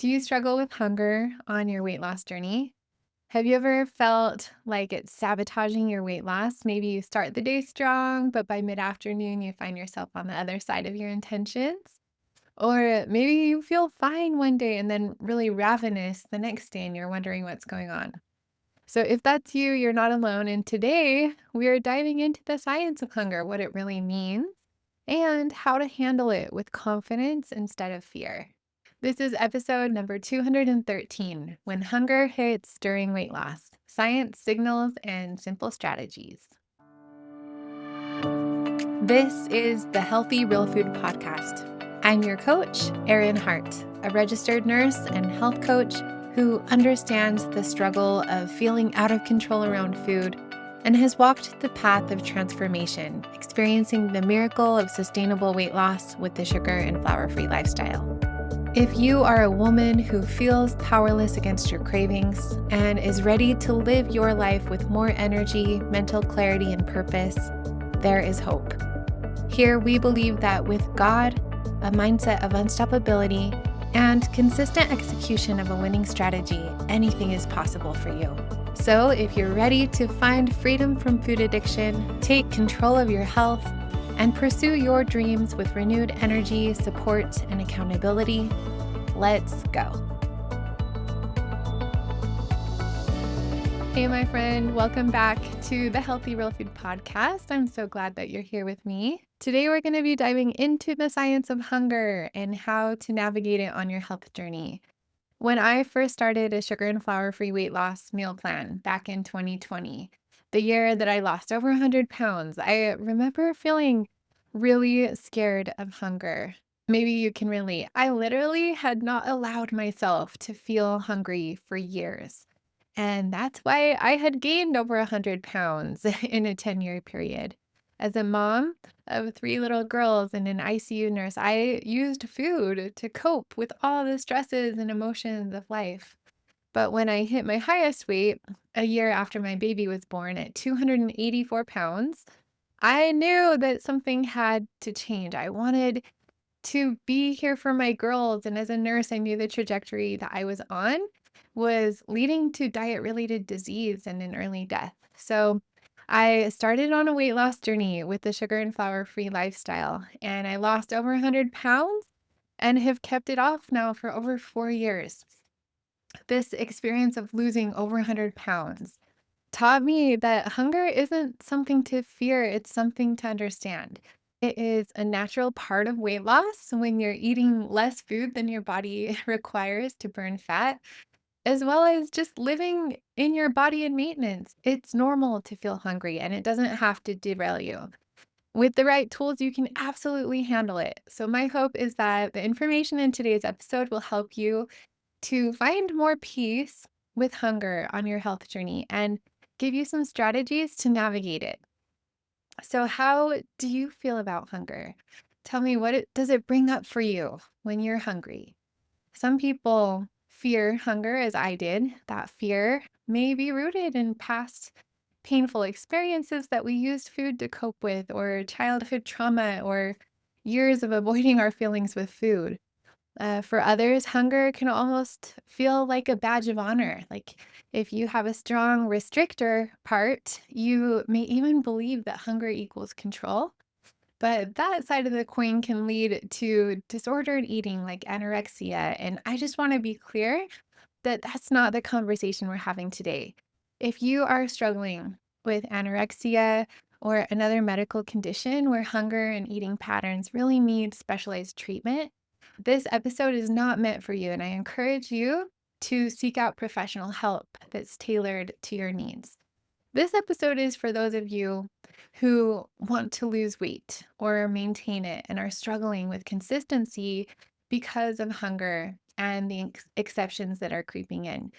Do you struggle with hunger on your weight loss journey? Have you ever felt like it's sabotaging your weight loss? Maybe you start the day strong, but by mid-afternoon, you find yourself on the other side of your intentions. Or maybe you feel fine one day and then really ravenous the next day, and you're wondering what's going on. So, if that's you, you're not alone. And today, we are diving into the science of hunger, what it really means, and how to handle it with confidence instead of fear. This is episode number 213, When Hunger Hits During Weight Loss: Science, Signals, and Simple Strategies. This is the Healthy Real Food Podcast. I'm your coach, Erin Hart, a registered nurse and health coach who understands the struggle of feeling out of control around food and has walked the path of transformation, experiencing the miracle of sustainable weight loss with the sugar and flour-free lifestyle. If you are a woman who feels powerless against your cravings and is ready to live your life with more energy, mental clarity, and purpose, there is hope. Here we believe that with God, a mindset of unstoppability, and consistent execution of a winning strategy, anything is possible for you. So if you're ready to find freedom from food addiction, take control of your health, and pursue your dreams with renewed energy, support, and accountability, let's go. Hey, my friend, welcome back to the Healthy Real Food Podcast. I'm so glad that you're here with me. Today, we're going to be diving into the science of hunger and how to navigate it on your health journey. When I first started a sugar and flour-free weight loss meal plan back in 2020, the year that I lost over 100 pounds, I remember feeling really scared of hunger. Maybe you can relate. I literally had not allowed myself to feel hungry for years. And that's why I had gained over 100 pounds in a 10-year period. As a mom of three little girls and an ICU nurse, I used food to cope with all the stresses and emotions of life. But when I hit my highest weight a year after my baby was born at 284 pounds, I knew that something had to change. I wanted to be here for my girls. And as a nurse, I knew the trajectory that I was on was leading to diet-related disease and an early death. So I started on a weight loss journey with the sugar and flour-free lifestyle, and I lost over 100 pounds and have kept it off now for over 4 years. This experience of losing over 100 pounds taught me that hunger isn't something to fear, it's something to understand. It is a natural part of weight loss when you're eating less food than your body requires to burn fat, as well as just living in your body in maintenance. It's normal to feel hungry and it doesn't have to derail you. With the right tools, you can absolutely handle it. So, my hope is that the information in today's episode will help you to find more peace with hunger on your health journey and give you some strategies to navigate it. So, how do you feel about hunger? Tell me, does it bring up for you when you're hungry? Some people fear hunger, as I did. That fear may be rooted in past painful experiences that we used food to cope with, or childhood trauma, or years of avoiding our feelings with food. For others, hunger can almost feel like a badge of honor. Like if you have a strong restrictor part, you may even believe that hunger equals control. But that side of the coin can lead to disordered eating like anorexia. And I just want to be clear that that's not the conversation we're having today. If you are struggling with anorexia or another medical condition where hunger and eating patterns really need specialized treatment, this episode is not meant for you. And I encourage you to seek out professional help that's tailored to your needs. This episode is for those of you who want to lose weight or maintain it and are struggling with consistency because of hunger and the exceptions that are creeping in.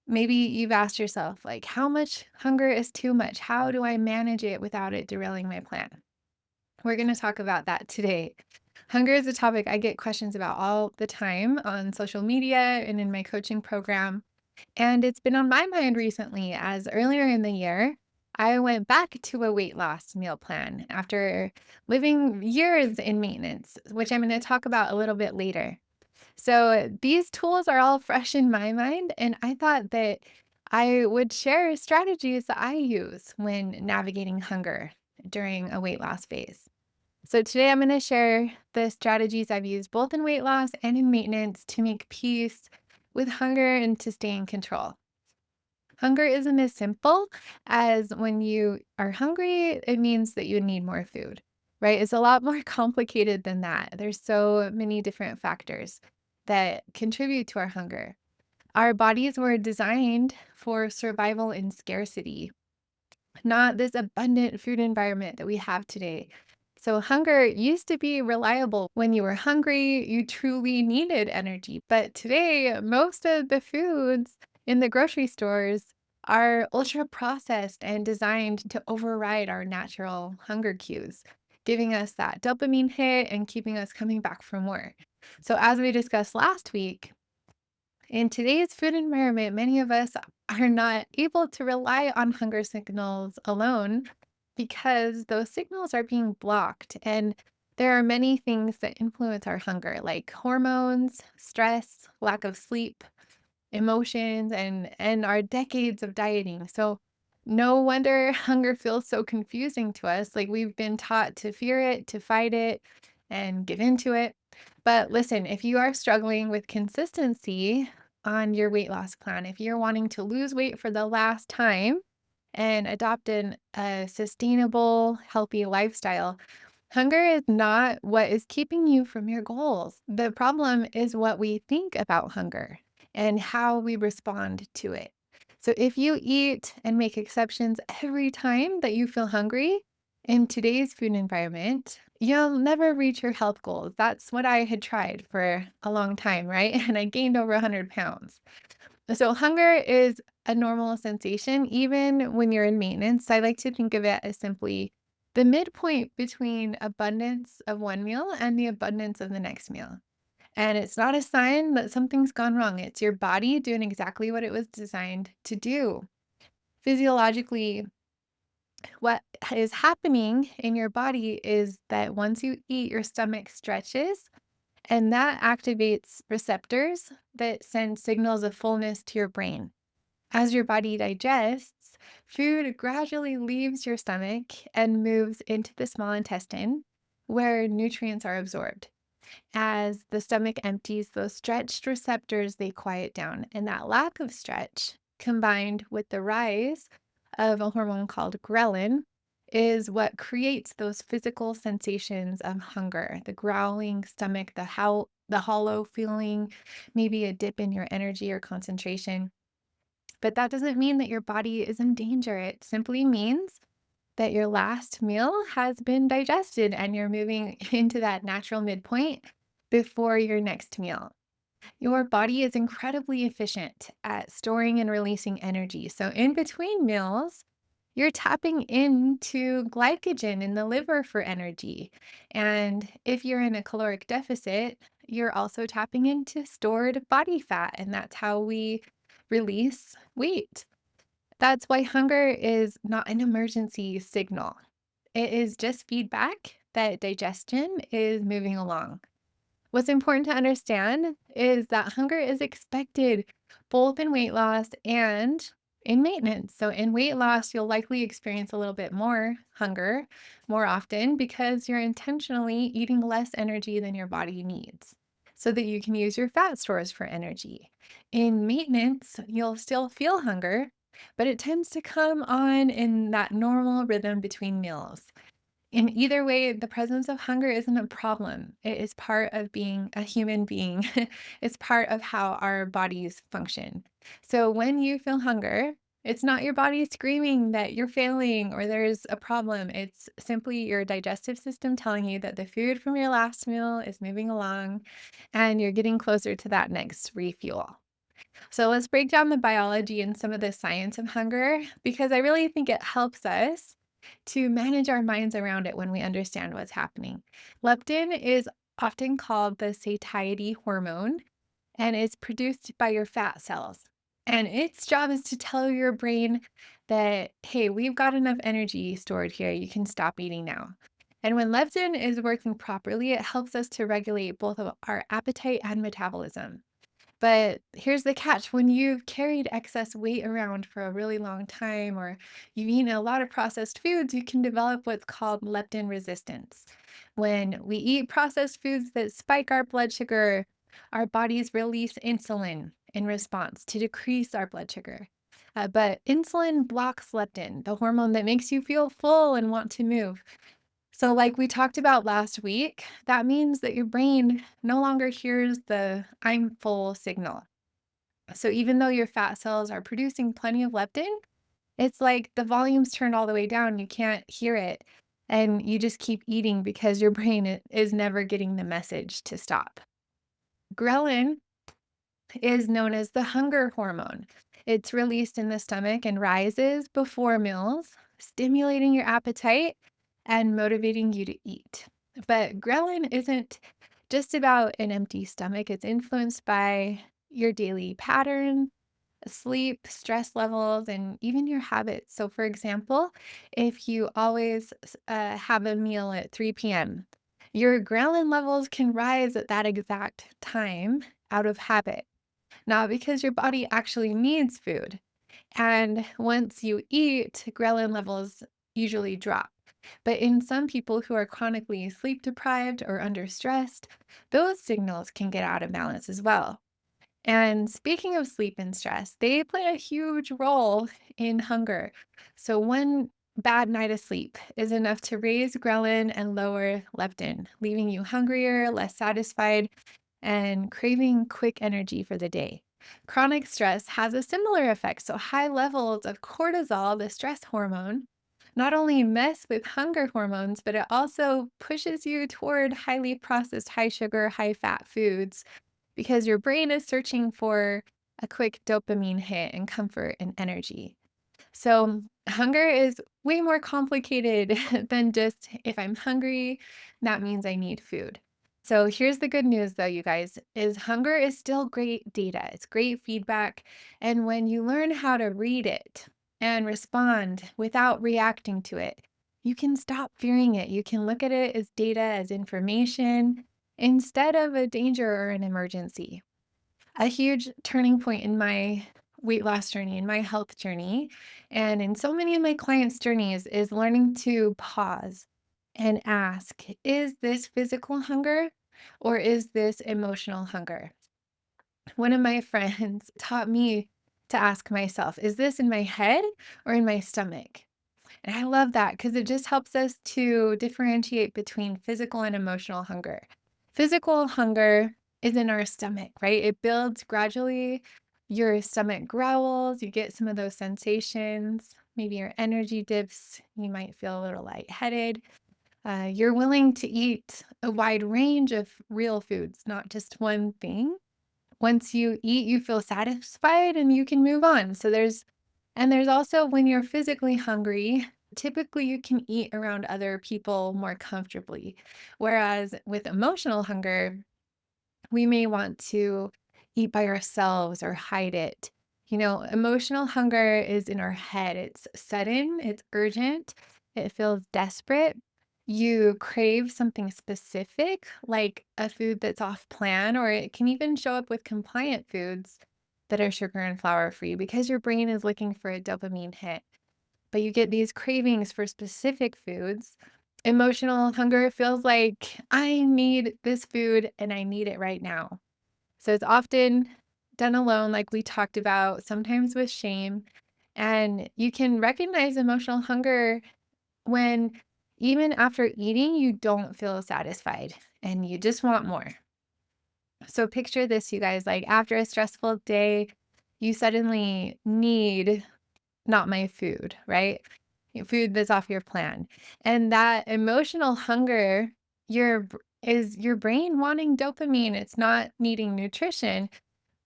Maybe you've asked yourself, like, how much hunger is too much? How do I manage it without it derailing my plan? We're going to talk about that today. Hunger is a topic I get questions about all the time on social media and in my coaching program. And it's been on my mind recently, as earlier in the year, I went back to a weight loss meal plan after living years in maintenance, which I'm going to talk about a little bit later. So these tools are all fresh in my mind, and I thought that I would share strategies that I use when navigating hunger during a weight loss phase. So today I'm going to share the strategies I've used both in weight loss and in maintenance to make peace with hunger and to stay in control. Hunger isn't as simple as when you are hungry, it means that you need more food, right? It's a lot more complicated than that. There's so many different factors that contribute to our hunger. Our bodies were designed for survival in scarcity, not this abundant food environment that we have today. So, hunger used to be reliable. When you were hungry, you truly needed energy. But today, most of the foods in the grocery stores are ultra processed and designed to override our natural hunger cues, giving us that dopamine hit and keeping us coming back for more. So, as we discussed last week, in today's food environment, many of us are not able to rely on hunger signals alone because those signals are being blocked. And there are many things that influence our hunger, like hormones, stress, lack of sleep, emotions, and our decades of dieting. So no wonder hunger feels so confusing to us. Like we've been taught to fear it, to fight it, and give into it. But listen, if you are struggling with consistency on your weight loss plan, if you're wanting to lose weight for the last time and adopt a sustainable, healthy lifestyle, hunger is not what is keeping you from your goals. The problem is what we think about hunger and how we respond to it. So if you eat and make exceptions every time that you feel hungry in today's food environment, you'll never reach your health goals. That's what I had tried for a long time, right? And I gained over 100 pounds. So hunger is a normal sensation, even when you're in maintenance. I like to think of it as simply the midpoint between abundance of one meal and the abundance of the next meal. And it's not a sign that something's gone wrong. It's your body doing exactly what it was designed to do. Physiologically, what is happening in your body is that once you eat, your stomach stretches, and that activates receptors that send signals of fullness to your brain. As your body digests, food gradually leaves your stomach and moves into the small intestine where nutrients are absorbed. As the stomach empties, those stretched receptors, they quiet down. And that lack of stretch, combined with the rise of a hormone called ghrelin, is what creates those physical sensations of hunger, the growling stomach, the hollow feeling, maybe a dip in your energy or concentration. But that doesn't mean that your body is in danger. It simply means that your last meal has been digested and you're moving into that natural midpoint before your next meal. Your body is incredibly efficient at storing and releasing energy. So, in between meals, you're tapping into glycogen in the liver for energy. And if you're in a caloric deficit, you're also tapping into stored body fat. And that's how we release weight. That's why hunger is not an emergency signal. It is just feedback that digestion is moving along. What's important to understand is that hunger is expected both in weight loss and in maintenance. So, in weight loss, you'll likely experience a little bit more hunger more often because you're intentionally eating less energy than your body needs so that you can use your fat stores for energy. In maintenance, you'll still feel hunger, but it tends to come on in that normal rhythm between meals. In either way, the presence of hunger isn't a problem. It is part of being a human being. It's part of how our bodies function. So when you feel hunger, it's not your body screaming that you're failing or there's a problem. It's simply your digestive system telling you that the food from your last meal is moving along and you're getting closer to that next refuel. So let's break down the biology and some of the science of hunger because I really think it helps us to manage our minds around it when we understand what's happening. Leptin is often called the satiety hormone and is produced by your fat cells. And its job is to tell your brain that, hey, we've got enough energy stored here. You can stop eating now. And when leptin is working properly, it helps us to regulate both of our appetite and metabolism. But here's the catch: when you've carried excess weight around for a really long time, or you've eaten a lot of processed foods, you can develop what's called leptin resistance. When we eat processed foods that spike our blood sugar, our bodies release insulin in response to decrease our blood sugar. But insulin blocks leptin, the hormone that makes you feel full and want to move. So, like we talked about last week, that means that your brain no longer hears the I'm full signal. So, even though your fat cells are producing plenty of leptin, it's like the volume's turned all the way down. You can't hear it. And you just keep eating because your brain is never getting the message to stop. Ghrelin is known as the hunger hormone. It's released in the stomach and rises before meals, stimulating your appetite and motivating you to eat. But ghrelin isn't just about an empty stomach, it's influenced by your daily pattern, sleep, stress levels, and even your habits. So, for example, if you always have a meal at 3 p.m., your ghrelin levels can rise at that exact time out of habit, not because your body actually needs food. And once you eat, ghrelin levels usually drop. But in some people who are chronically sleep deprived or under stressed, those signals can get out of balance as well. And speaking of sleep and stress, they play a huge role in hunger. So, one bad night of sleep is enough to raise ghrelin and lower leptin, leaving you hungrier, less satisfied, and craving quick energy for the day. Chronic stress has a similar effect. So, high levels of cortisol, the stress hormone, not only mess with hunger hormones, but it also pushes you toward highly processed, high sugar, high fat foods because your brain is searching for a quick dopamine hit and comfort and energy. So, hunger is way more complicated than just if I'm hungry, that means I need food. So, here's the good news though, you guys, is hunger is still great data. It's great feedback, and when you learn how to read it and respond without reacting to it, you can stop fearing it. You can look at it as data, as information, instead of a danger or an emergency. A huge turning point in my weight loss journey, in my health journey, and in so many of my clients' journeys is learning to pause and ask, is this physical hunger or is this emotional hunger? One of my friends taught me to ask myself, is this in my head or in my stomach? And I love that because it just helps us to differentiate between physical and emotional hunger. Physical hunger is in our stomach, right? It builds gradually. Your stomach growls, you get some of those sensations. Maybe your energy dips. You might feel a little lightheaded. You're willing to eat a wide range of real foods, not just one thing. Once you eat, you feel satisfied and you can move on. There's also when you're physically hungry, typically you can eat around other people more comfortably. Whereas with emotional hunger, we may want to eat by ourselves or hide it. Emotional hunger is in our head. It's sudden, it's urgent, it feels desperate. You crave something specific, like a food that's off plan, or it can even show up with compliant foods that are sugar and flour free because your brain is looking for a dopamine hit. But you get these cravings for specific foods. Emotional hunger feels like I need this food and I need it right now. So it's often done alone, like we talked about, sometimes with shame. And you can recognize emotional hunger when even after eating, you don't feel satisfied and you just want more. So picture this, you guys, like after a stressful day, you suddenly need not my food, right? Food that's off your plan. And that emotional hunger, is your brain wanting dopamine. It's not needing nutrition.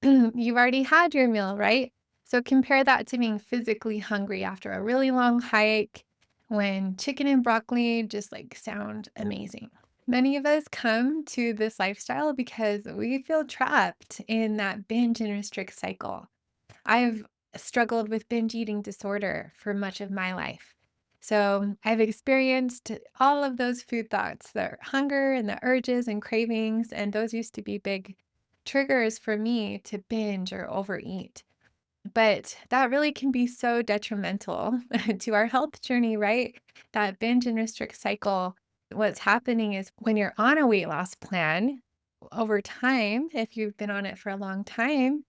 You've already had your meal, right? So compare that to being physically hungry after a really long hike when chicken and broccoli just like sound amazing. Many of us come to this lifestyle because we feel trapped in that binge and restrict cycle. I've struggled with binge eating disorder for much of my life. So I've experienced all of those food thoughts, the hunger and the urges and cravings, and those used to be big triggers for me to binge or overeat. But that really can be so detrimental to our health journey, right? That binge and restrict cycle. What's happening is when you're on a weight loss plan, over time, if you've been on it for a long time,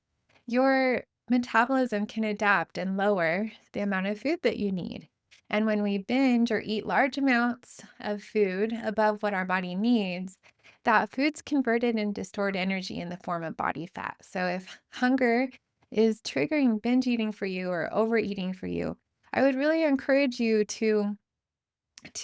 your metabolism can adapt and lower the amount of food that you need. And when we binge or eat large amounts of food above what our body needs, that food's converted into stored energy in the form of body fat. So if hunger is triggering binge eating for you or overeating for you, I would really encourage you to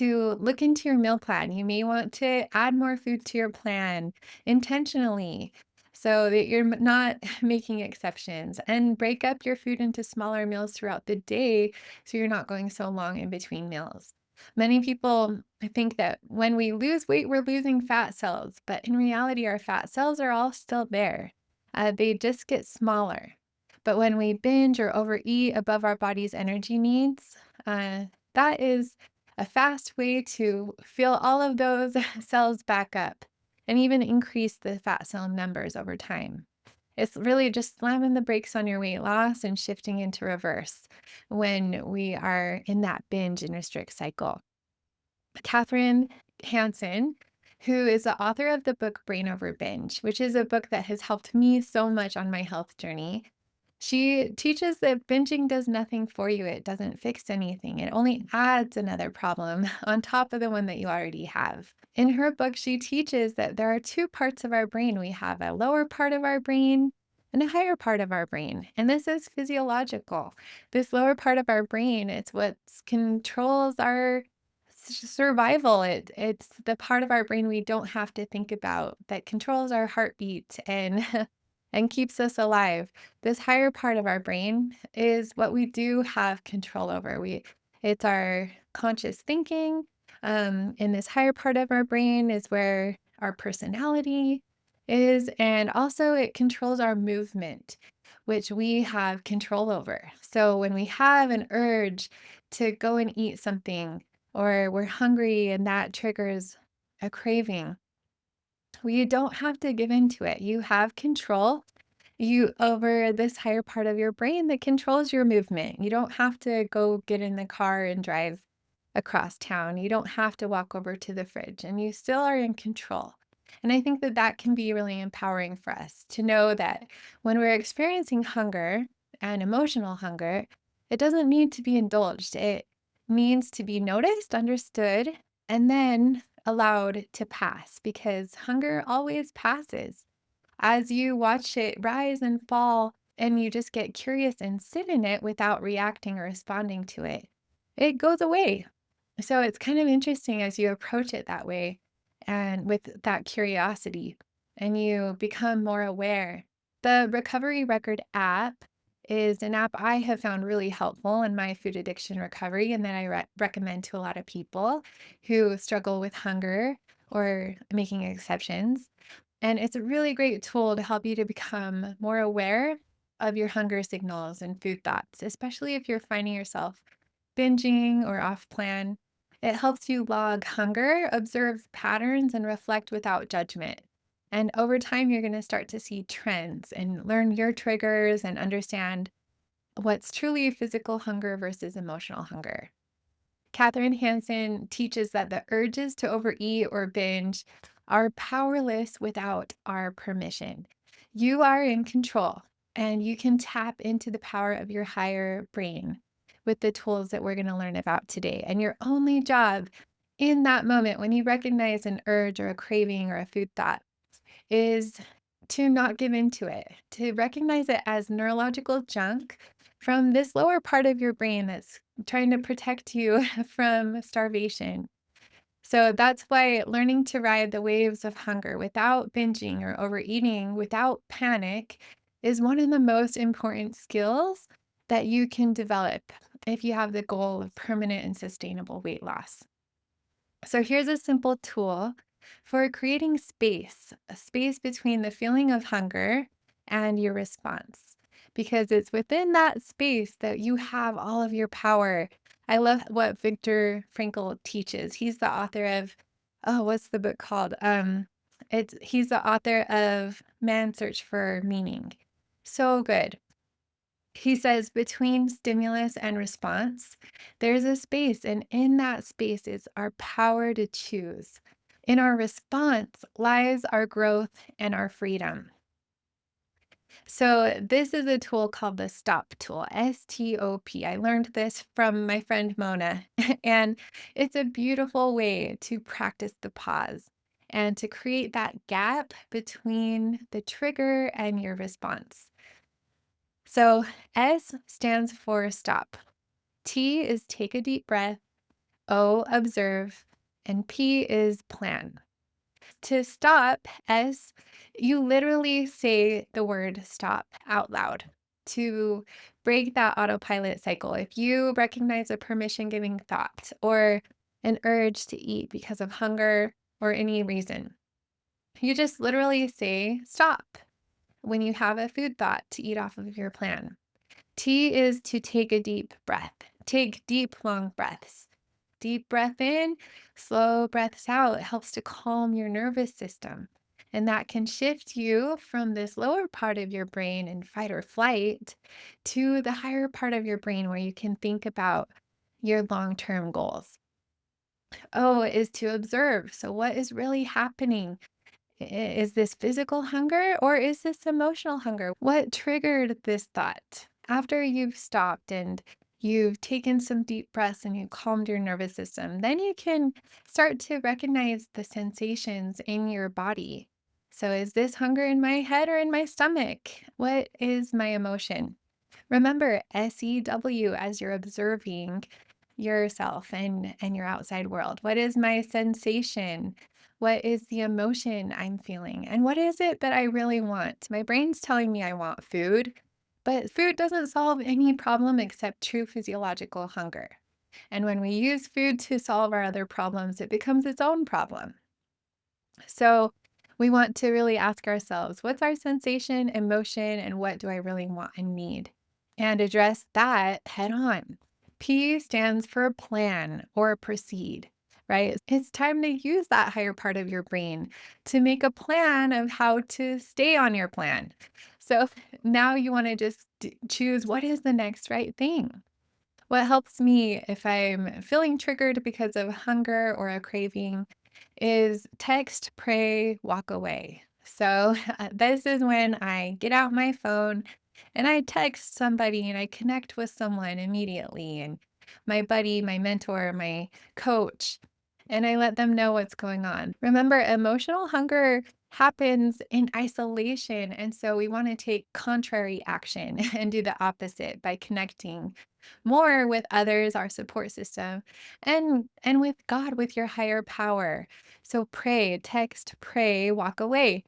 look into your meal plan. You may want to add more food to your plan intentionally so that you're not making exceptions, and break up your food into smaller meals throughout the day so you're not going so long in between meals. Many people think that when we lose weight, we're losing fat cells, but in reality, our fat cells are all still there. They just get smaller. But when we binge or overeat above our body's energy needs, that is a fast way to fill all of those cells back up and even increase the fat cell numbers over time. It's really just slamming the brakes on your weight loss and shifting into reverse when we are in that binge and restrict cycle. Catherine Hansen, who is the author of the book Brain Over Binge, which is a book that has helped me so much on my health journey. She teaches that binging does nothing for you. It doesn't fix anything. It only adds another problem on top of the one that you already have. In her book, she teaches that there are two parts of our brain. We have a lower part of our brain and a higher part of our brain. And this is physiological. This lower part of our brain, it's what controls our survival. It's the part of our brain we don't have to think about, that controls our heartbeat and and keeps us alive. This higher part of our brain is what we do have control over. It's our conscious thinking. And this higher part of our brain is where our personality is, and also it controls our movement, which we have control over. So when we have an urge to go and eat something, or we're hungry and that triggers a craving, well, you don't have to give into it. You have control you over this higher part of your brain that controls your movement. You don't have to go get in the car and drive across town. You don't have to walk over to the fridge, and you still are in control. And I think that that can be really empowering for us to know that when we're experiencing hunger and emotional hunger, it doesn't need to be indulged. It needs to be noticed, understood, and then allowed to pass, because hunger always passes. As you watch it rise and fall and you just get curious and sit in it without reacting or responding to it, it goes away. So it's kind of interesting as you approach it that way and with that curiosity, and you become more aware. The Recovery Record app is an app I have found really helpful in my food addiction recovery, and that I recommend to a lot of people who struggle with hunger or making exceptions. And it's a really great tool to help you to become more aware of your hunger signals and food thoughts, especially if you're finding yourself binging or off plan. It helps you log hunger, observe patterns, and reflect without judgment. And over time, you're going to start to see trends and learn your triggers and understand what's truly physical hunger versus emotional hunger. Catherine Hansen teaches that the urges to overeat or binge are powerless without our permission. You are in control, and you can tap into the power of your higher brain with the tools that we're going to learn about today. And your only job in that moment when you recognize an urge or a craving or a food thought is to not give into it, to recognize it as neurological junk from this lower part of your brain that's trying to protect you from starvation. So that's why learning to ride the waves of hunger without binging or overeating, without panic, is one of the most important skills that you can develop if you have the goal of permanent and sustainable weight loss. So here's a simple tool for creating space, a space between the feeling of hunger and your response, because it's within that space that you have all of your power I love what Viktor Frankl teaches. He's the author of, oh, what's the book called? He's the author of Man's Search for Meaning. So good. He says between stimulus and response, there's a space, and in that space is our power to choose. In our response lies our growth and our freedom. So, this is a tool called the STOP tool, STOP. I learned this from my friend Mona, and it's a beautiful way to practice the pause and to create that gap between the trigger and your response. So, S stands for stop. T is take a deep breath, O, observe, and P is plan. To stop, S, you literally say the word stop out loud to break that autopilot cycle. If you recognize a permission giving thought or an urge to eat because of hunger or any reason, you just literally say stop when you have a food thought to eat off of your plan. T is to take a deep breath. Take deep, long breaths. Deep breath in, slow breaths out. It helps to calm your nervous system. And that can shift you from this lower part of your brain in fight or flight to the higher part of your brain where you can think about your long term goals. O is to observe. So, what is really happening? Is this physical hunger or is this emotional hunger? What triggered this thought? After you've stopped and you've taken some deep breaths and you calmed your nervous system, then you can start to recognize the sensations in your body. So, is this hunger in my head or in my stomach? What is my emotion? Remember SEW as you're observing yourself and your outside world. What is my sensation? What is the emotion I'm feeling? And what is it that I really want? My brain's telling me I want food, but food doesn't solve any problem except true physiological hunger. And when we use food to solve our other problems, it becomes its own problem. So we want to really ask ourselves, what's our sensation, emotion, and what do I really want and need? And address that head on. P stands for plan or proceed, right? It's time to use that higher part of your brain to make a plan of how to stay on your plan. So now you want to just choose what is the next right thing. What helps me if I'm feeling triggered because of hunger or a craving is text, pray, walk away. So this is when I get out my phone and I text somebody and I connect with someone immediately and my buddy, my mentor, my coach, and I let them know what's going on. Remember, emotional hunger happens in isolation. And so we want to take contrary action and do the opposite by connecting more with others, our support system, and with God, with your higher power. So pray, text, pray, walk away.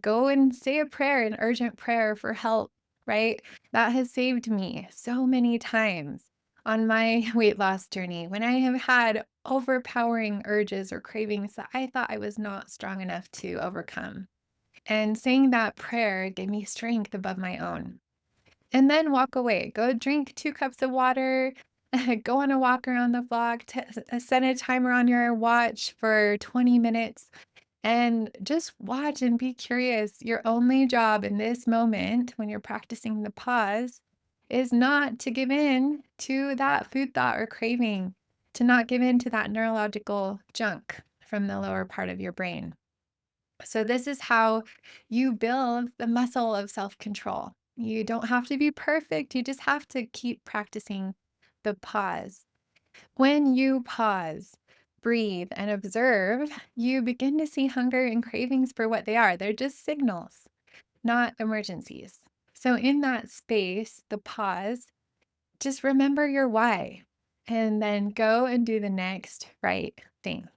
Go and say a prayer, an urgent prayer for help, right? That has saved me so many times on my weight loss journey when I have had overpowering urges or cravings that I thought I was not strong enough to overcome. And saying that prayer gave me strength above my own. And then walk away. Go drink 2 cups of water, go on a walk around the block, set a timer on your watch for 20 minutes, and just watch and be curious. Your only job in this moment when you're practicing the pause is not to give in to that food thought or craving, to not give in to that neurological junk from the lower part of your brain. So, this is how you build the muscle of self control. You don't have to be perfect, you just have to keep practicing the pause. When you pause, breathe, and observe, you begin to see hunger and cravings for what they are. They're just signals, not emergencies. So, in that space, the pause, just remember your why and then go and do the next right thing.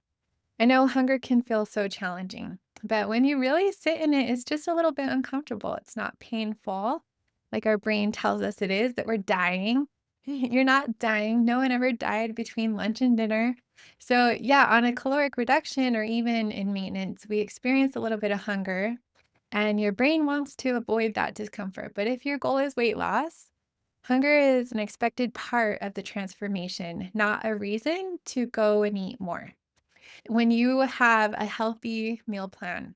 I know hunger can feel so challenging, but when you really sit in it, it's just a little bit uncomfortable. It's not painful, like our brain tells us it is, that we're dying. You're not dying. No one ever died between lunch and dinner. So, yeah, on a caloric reduction or even in maintenance, we experience a little bit of hunger, and your brain wants to avoid that discomfort. But if your goal is weight loss, Hunger is an expected part of the transformation, not a reason to go and eat more. When you have a healthy meal plan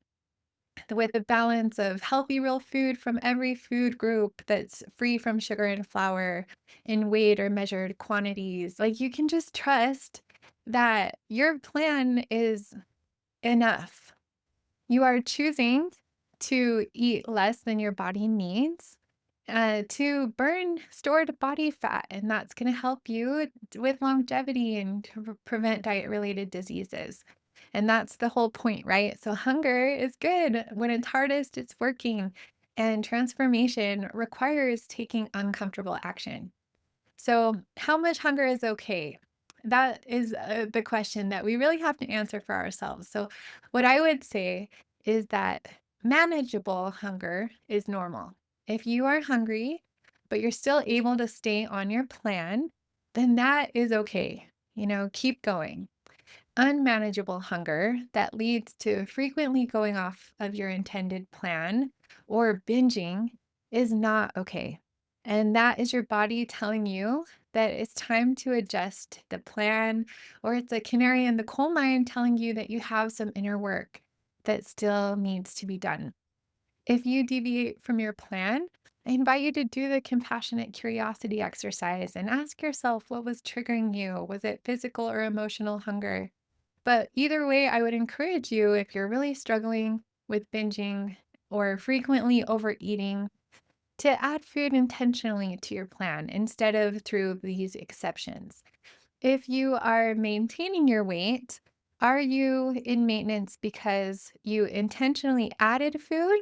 with a balance of healthy real food from every food group that's free from sugar and flour in weighed or measured quantities, like you can just trust that your plan is enough. You are choosing to eat less than your body needs to burn stored body fat, and that's going to help you with longevity and to prevent diet related diseases. And that's the whole point, right? So, hunger is good. When it's hardest, it's working. And transformation requires taking uncomfortable action. So, how much hunger is okay? That is the question that we really have to answer for ourselves. So, what I would say is that manageable hunger is normal. If you are hungry, but you're still able to stay on your plan, then that is okay. Keep going. Unmanageable hunger that leads to frequently going off of your intended plan or binging is not okay. And that is your body telling you that it's time to adjust the plan, or it's a canary in the coal mine telling you that you have some inner work that still needs to be done. If you deviate from your plan, I invite you to do the compassionate curiosity exercise and ask yourself what was triggering you. Was it physical or emotional hunger? But either way, I would encourage you, if you're really struggling with binging or frequently overeating, to add food intentionally to your plan instead of through these exceptions. If you are maintaining your weight, are you in maintenance because you intentionally added food?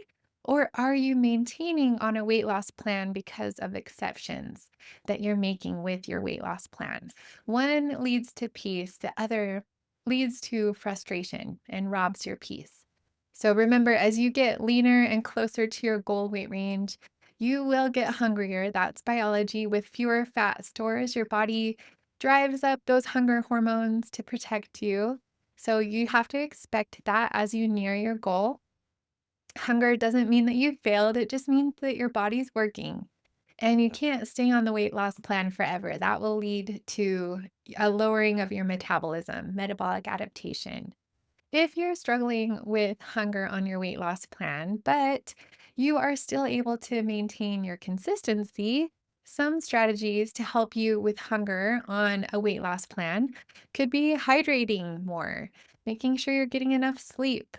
Or are you maintaining on a weight loss plan because of exceptions that you're making with your weight loss plan? One leads to peace, the other leads to frustration and robs your peace. So remember, as you get leaner and closer to your goal weight range, you will get hungrier. That's biology. With fewer fat stores, your body drives up those hunger hormones to protect you. So you have to expect that as you near your goal. Hunger doesn't mean that you failed, it just means that your body's working. And you can't stay on the weight loss plan forever. That will lead to a lowering of your metabolism, metabolic adaptation. If you're struggling with hunger on your weight loss plan, but you are still able to maintain your consistency, some strategies to help you with hunger on a weight loss plan could be hydrating more, making sure you're getting enough sleep,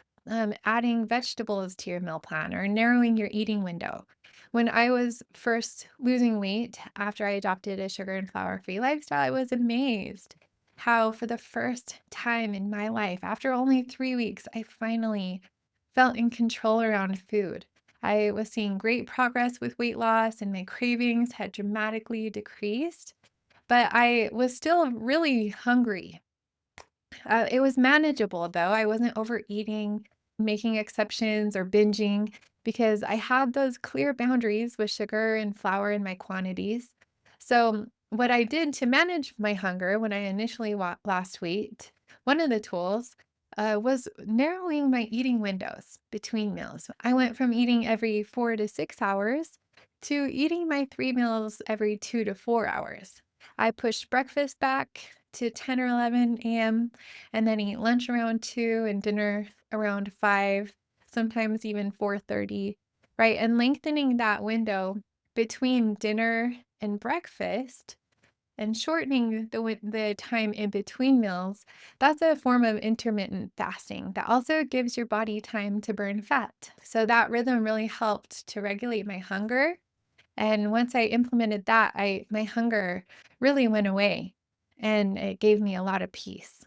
adding vegetables to your meal plan, or narrowing your eating window. When I was first losing weight after I adopted a sugar and flour free lifestyle, I was amazed how for the first time in my life, after only 3 weeks, I finally felt in control around food. I was seeing great progress with weight loss and my cravings had dramatically decreased, but I was still really hungry. It was manageable though. I wasn't overeating, making exceptions, or binging because I had those clear boundaries with sugar and flour in my quantities. So, what I did to manage my hunger when I initially lost weight, one of the tools was narrowing my eating windows between meals. I went from eating every 4 to 6 hours to eating my 3 meals every 2 to 4 hours. I pushed breakfast back to 10 or 11 a.m. and then eat lunch around 2 and dinner around 5, sometimes even 4:30, right? And lengthening that window between dinner and breakfast and shortening the time in between meals, that's a form of intermittent fasting that also gives your body time to burn fat. So that rhythm really helped to regulate my hunger, and once I implemented that, I my hunger really went away, and it gave me a lot of peace.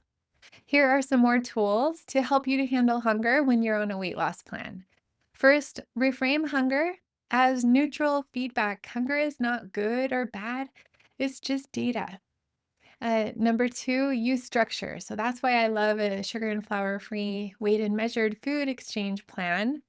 Here are some more tools to help you to handle hunger when you're on a weight loss plan. First, reframe hunger as neutral feedback. Hunger is not good or bad, it's just data. Number two, use structure. So that's why I love a sugar and flour free, weighed and measured food exchange plan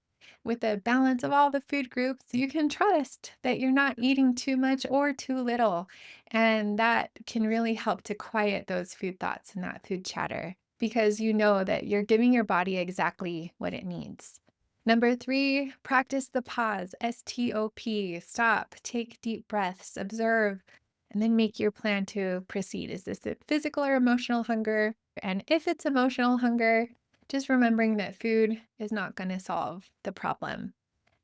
with a balance of all the food groups. You can trust that you're not eating too much or too little. And that can really help to quiet those food thoughts and that food chatter because you know that you're giving your body exactly what it needs. Number three, practice the pause, STOP. Stop, take deep breaths, observe, and then make your plan to proceed. Is this a physical or emotional hunger? And if it's emotional hunger, just remembering that food is not going to solve the problem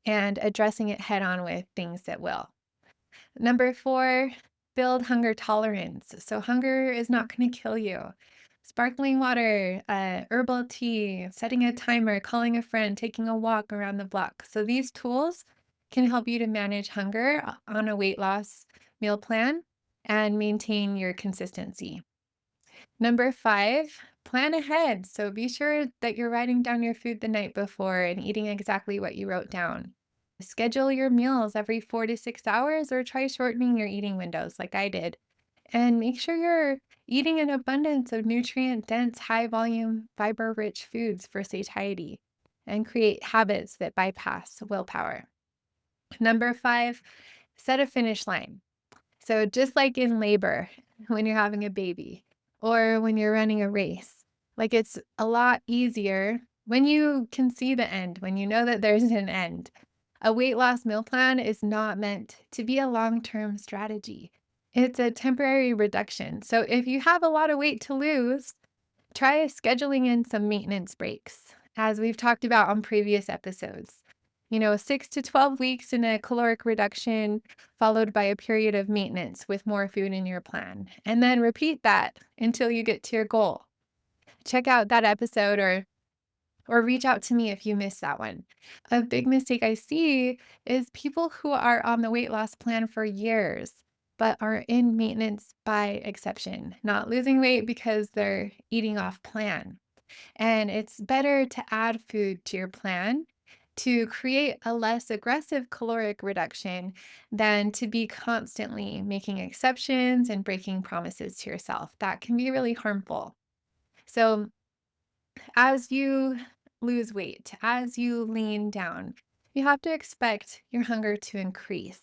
and addressing it head on with things that will. Number four, build hunger tolerance. So, hunger is not going to kill you. Sparkling water, herbal tea, setting a timer, calling a friend, taking a walk around the block. So, these tools can help you to manage hunger on a weight loss meal plan and maintain your consistency. Number five, plan ahead. So, be sure that you're writing down your food the night before and eating exactly what you wrote down. Schedule your meals every 4 to 6 hours or try shortening your eating windows like I did. And make sure you're eating an abundance of nutrient dense, high volume, fiber rich foods for satiety and create habits that bypass willpower. Number five, set a finish line. So, just like in labor, when you're having a baby or when you're running a race, like it's a lot easier when you can see the end, when you know that there's an end. A weight loss meal plan is not meant to be a long term strategy, it's a temporary reduction. So, if you have a lot of weight to lose, try scheduling in some maintenance breaks, as we've talked about on previous episodes. 6 to 12 weeks in a caloric reduction, followed by a period of maintenance with more food in your plan. And then repeat that until you get to your goal. Check out that episode or reach out to me if you missed that one. A big mistake I see is people who are on the weight loss plan for years, but are in maintenance by exception, not losing weight because they're eating off plan. And it's better to add food to your plan to create a less aggressive caloric reduction than to be constantly making exceptions and breaking promises to yourself. That can be really harmful. So, as you lose weight, as you lean down, you have to expect your hunger to increase.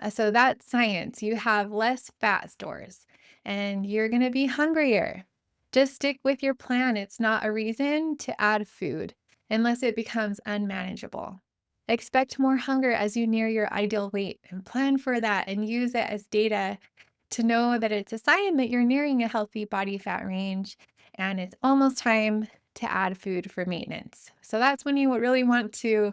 So that's science. You have less fat stores and you're going to be hungrier. Just stick with your plan. It's not a reason to add food unless it becomes unmanageable. Expect more hunger as you near your ideal weight and plan for that and use it as data to know that it's a sign that you're nearing a healthy body fat range and it's almost time to add food for maintenance. So that's when you really want to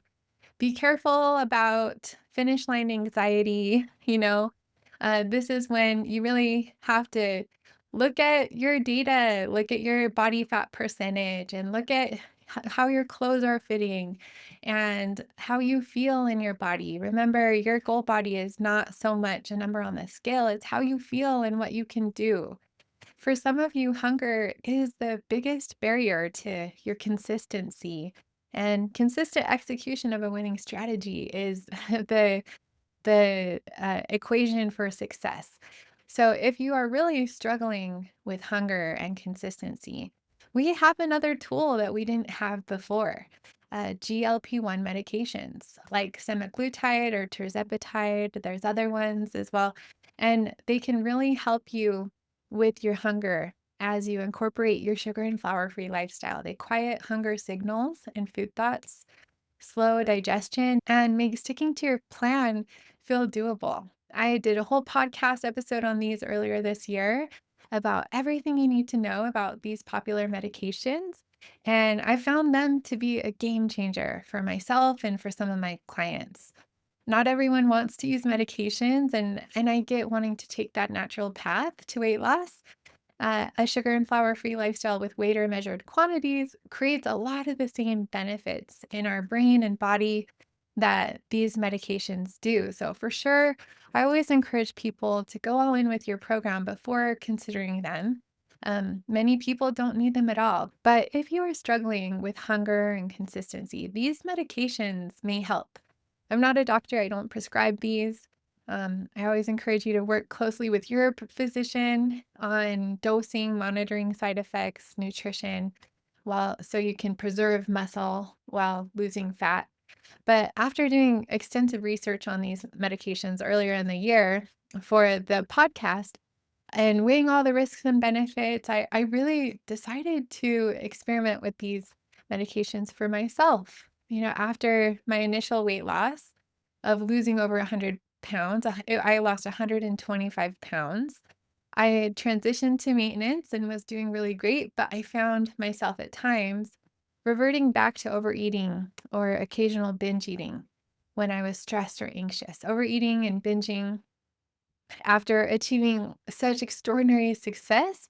be careful about finish line anxiety. This is when you really have to look at your data, look at your body fat percentage, and look at how your clothes are fitting and how you feel in your body. Remember, your goal body is not so much a number on the scale, it's how you feel and what you can do. For some of you, hunger is the biggest barrier to your consistency. And consistent execution of a winning strategy is the equation for success. So, if you are really struggling with hunger and consistency, we have another tool that we didn't have before. GLP-1 medications like semaglutide or tirzepatide. There's other ones as well. And they can really help you with your hunger as you incorporate your sugar and flour free lifestyle. They quiet hunger signals and food thoughts, slow digestion, and make sticking to your plan feel doable. I did a whole podcast episode on these earlier this year about everything you need to know about these popular medications. And I found them to be a game changer for myself and for some of my clients. Not everyone wants to use medications, and I get wanting to take that natural path to weight loss. A sugar and flour free lifestyle with weight or measured quantities creates a lot of the same benefits in our brain and body that these medications do. So, for sure, I always encourage people to go all in with your program before considering them. Many people don't need them at all. But if you are struggling with hunger and consistency, these medications may help. I'm not a doctor, I don't prescribe these. I always encourage you to work closely with your physician on dosing, monitoring side effects, nutrition, while so you can preserve muscle while losing fat. But after doing extensive research on these medications earlier in the year for the podcast and weighing all the risks and benefits, I really decided to experiment with these medications for myself. After my initial weight loss of losing over 100 pounds, I lost 125 pounds. I had transitioned to maintenance and was doing really great, but I found myself at times reverting back to overeating or occasional binge eating when I was stressed or anxious. Overeating and binging after achieving such extraordinary success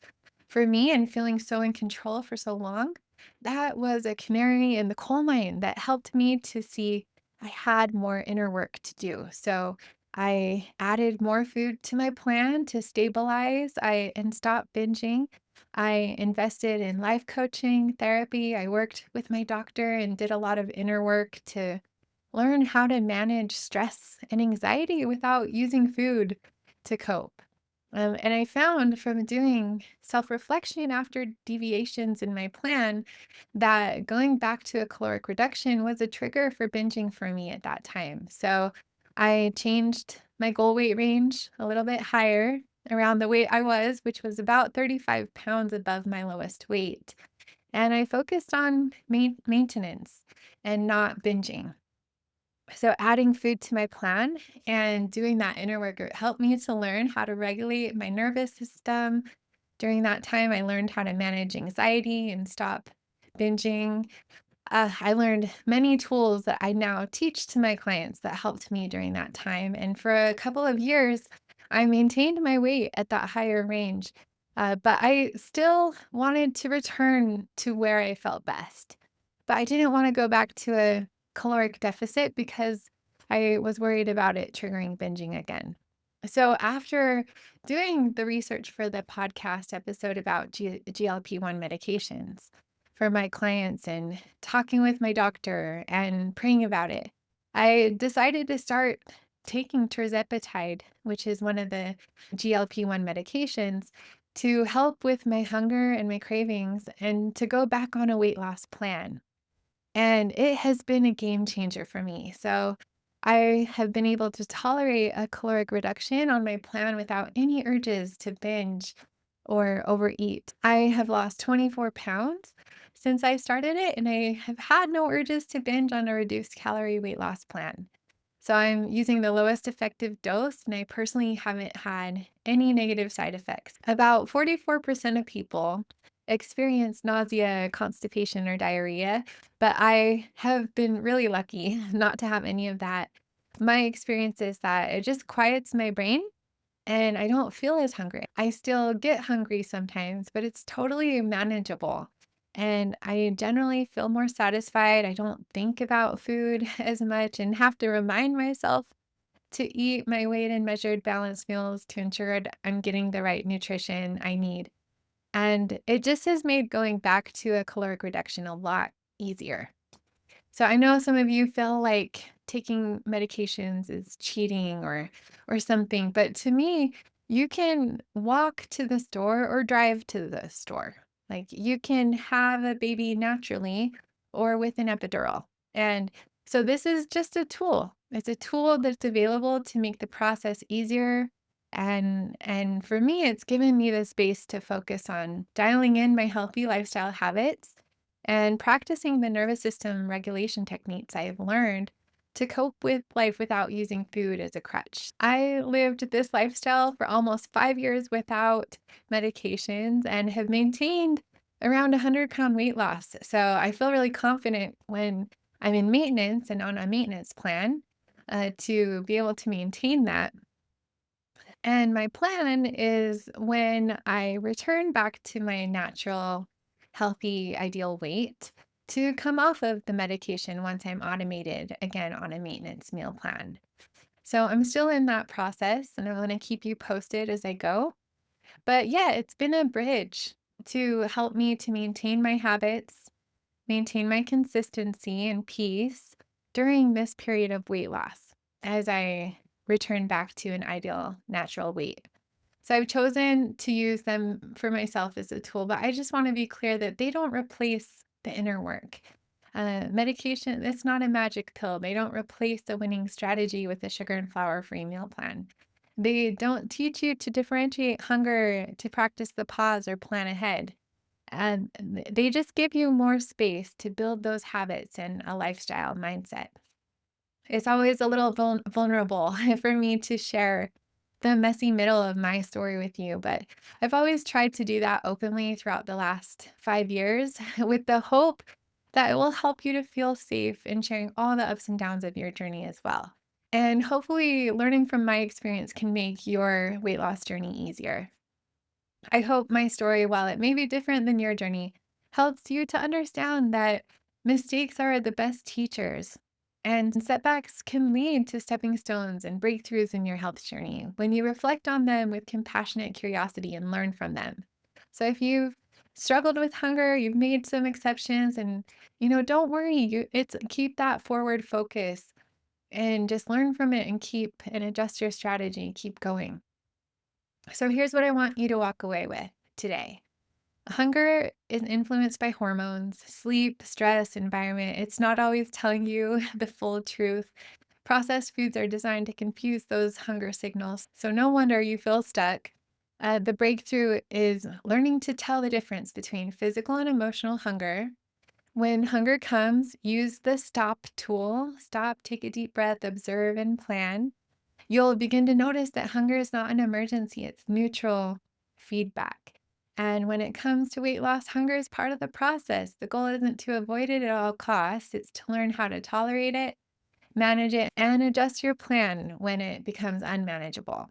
for me and feeling so in control for so long, that was a canary in the coal mine that helped me to see I had more inner work to do. So I added more food to my plan to stabilize and stop binging. I invested in life coaching, therapy. I worked with my doctor and did a lot of inner work to learn how to manage stress and anxiety without using food to cope. And I found from doing self reflection after deviations in my plan that going back to a caloric reduction was a trigger for binging for me at that time. So I changed my goal weight range a little bit higher around the weight I was, which was about 35 pounds above my lowest weight. And I focused on maintenance and not binging. So adding food to my plan and doing that inner work helped me to learn how to regulate my nervous system. During that time, I learned how to manage anxiety and stop binging. I learned many tools that I now teach to my clients that helped me during that time. And for a couple of years, I maintained my weight at that higher range. But I still wanted to return to where I felt best. But I didn't want to go back to a caloric deficit because I was worried about it triggering binging again. So after doing the research for the podcast episode about GLP-1 medications, for my clients and talking with my doctor and praying about it, I decided to start taking tirzepatide, which is one of the GLP-1 medications, to help with my hunger and my cravings and to go back on a weight loss plan. And it has been a game changer for me. So I have been able to tolerate a caloric reduction on my plan without any urges to binge or overeat. I have lost 24 pounds since I started it, and I have had no urges to binge on a reduced calorie weight loss plan. So I'm using the lowest effective dose, and I personally haven't had any negative side effects. About 44% of people experience nausea, constipation, or diarrhea, but I have been really lucky not to have any of that. My experience is that it just quiets my brain and I don't feel as hungry. I still get hungry sometimes, but it's totally manageable. And I generally feel more satisfied. I don't think about food as much and have to remind myself to eat my weighed and measured balanced meals to ensure I'm getting the right nutrition I need. And it just has made going back to a caloric reduction a lot easier. So I know some of you feel like taking medications is cheating or something, but to me, you can walk to the store or drive to the store. Like you can have a baby naturally or with an epidural. And so this is just a tool. It's a tool that's available to make the process easier. And for me, it's given me the space to focus on dialing in my healthy lifestyle habits and practicing the nervous system regulation techniques I have learned to cope with life without using food as a crutch. I lived this lifestyle for almost 5 years without medications and have maintained around 100-pound weight loss. So I feel really confident when I'm in maintenance and on a maintenance plan to be able to maintain that. And my plan is when I return back to my natural, healthy, ideal weight to come off of the medication once I'm automated again on a maintenance meal plan. So I'm still in that process and I'm going to keep you posted as I go. But yeah, it's been a bridge to help me to maintain my habits, maintain my consistency and peace during this period of weight loss as I return back to an ideal natural weight. So I've chosen to use them for myself as a tool, but I just want to be clear that they don't replace the inner work. Medication, it's not a magic pill. They don't replace the winning strategy with a sugar and flour free meal plan. They don't teach you to differentiate hunger, to practice the pause or plan ahead. And they just give you more space to build those habits and a lifestyle mindset. It's always a little vulnerable for me to share the messy middle of my story with you, but I've always tried to do that openly throughout the last 5 years with the hope that it will help you to feel safe in sharing all the ups and downs of your journey as well. And hopefully, learning from my experience can make your weight loss journey easier. I hope my story, while it may be different than your journey, helps you to understand that mistakes are the best teachers and setbacks can lead to stepping stones and breakthroughs in your health journey when you reflect on them with compassionate curiosity and learn from them. So if you've struggled with hunger, you've made some exceptions and don't worry, it's keep that forward focus and just learn from it and keep and adjust your strategy, keep going. So here's what I want you to walk away with today. Hunger is influenced by hormones, sleep, stress, environment. It's not always telling you the full truth. Processed foods are designed to confuse those hunger signals. So no wonder you feel stuck. The breakthrough is learning to tell the difference between physical and emotional hunger. When hunger comes, use the stop tool. Stop, take a deep breath, observe, and plan. You'll begin to notice that hunger is not an emergency, it's neutral feedback. And when it comes to weight loss, hunger is part of the process. The goal isn't to avoid it at all costs, it's to learn how to tolerate it, manage it, and adjust your plan when it becomes unmanageable.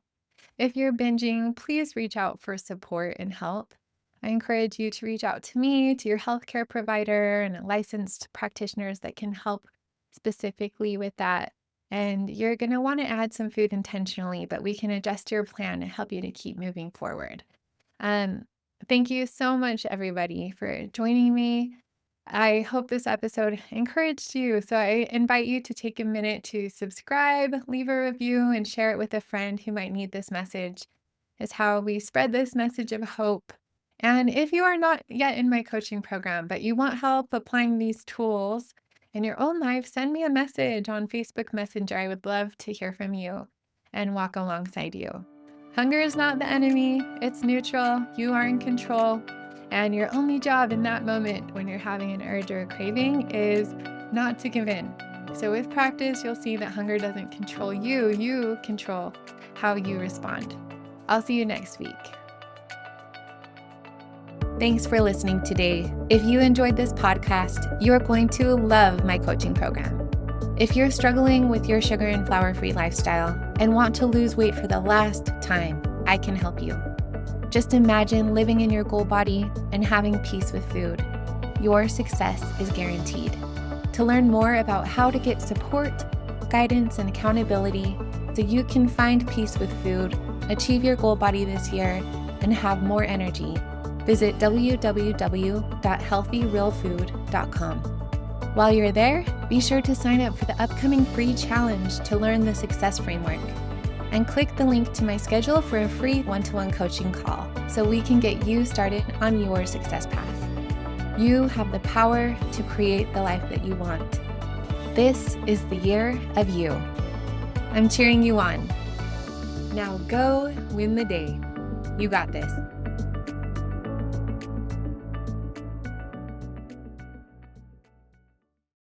If you're binging, please reach out for support and help. I encourage you to reach out to me, to your healthcare provider, and licensed practitioners that can help specifically with that. And you're going to want to add some food intentionally, but we can adjust your plan and help you to keep moving forward. Um, Thank you so much, everybody, for joining me. I hope this episode encouraged you. So I invite you to take a minute to subscribe, leave a review, and share it with a friend who might need this message. Is how we spread this message of hope. And if you are not yet in my coaching program, but you want help applying these tools in your own life, send me a message on Facebook Messenger. I would love to hear from you and walk alongside you. Hunger is not the enemy, it's neutral. You are in control. And your only job in that moment when you're having an urge or a craving is not to give in. So, with practice, you'll see that hunger doesn't control you, you control how you respond. I'll see you next week. Thanks for listening today. If you enjoyed this podcast, you're going to love my coaching program. If you're struggling with your sugar and flour-free lifestyle and want to lose weight for the last time, I can help you. Just imagine living in your goal body and having peace with food. Your success is guaranteed. To learn more about how to get support, guidance, and accountability so you can find peace with food, achieve your goal body this year, and have more energy, visit www.healthyrealfood.com. While you're there, be sure to sign up for the upcoming free challenge to learn the success framework. And click the link to my schedule for a free one-to-one coaching call so we can get you started on your success path. You have the power to create the life that you want. This is the year of you. I'm cheering you on. Now go win the day. You got this.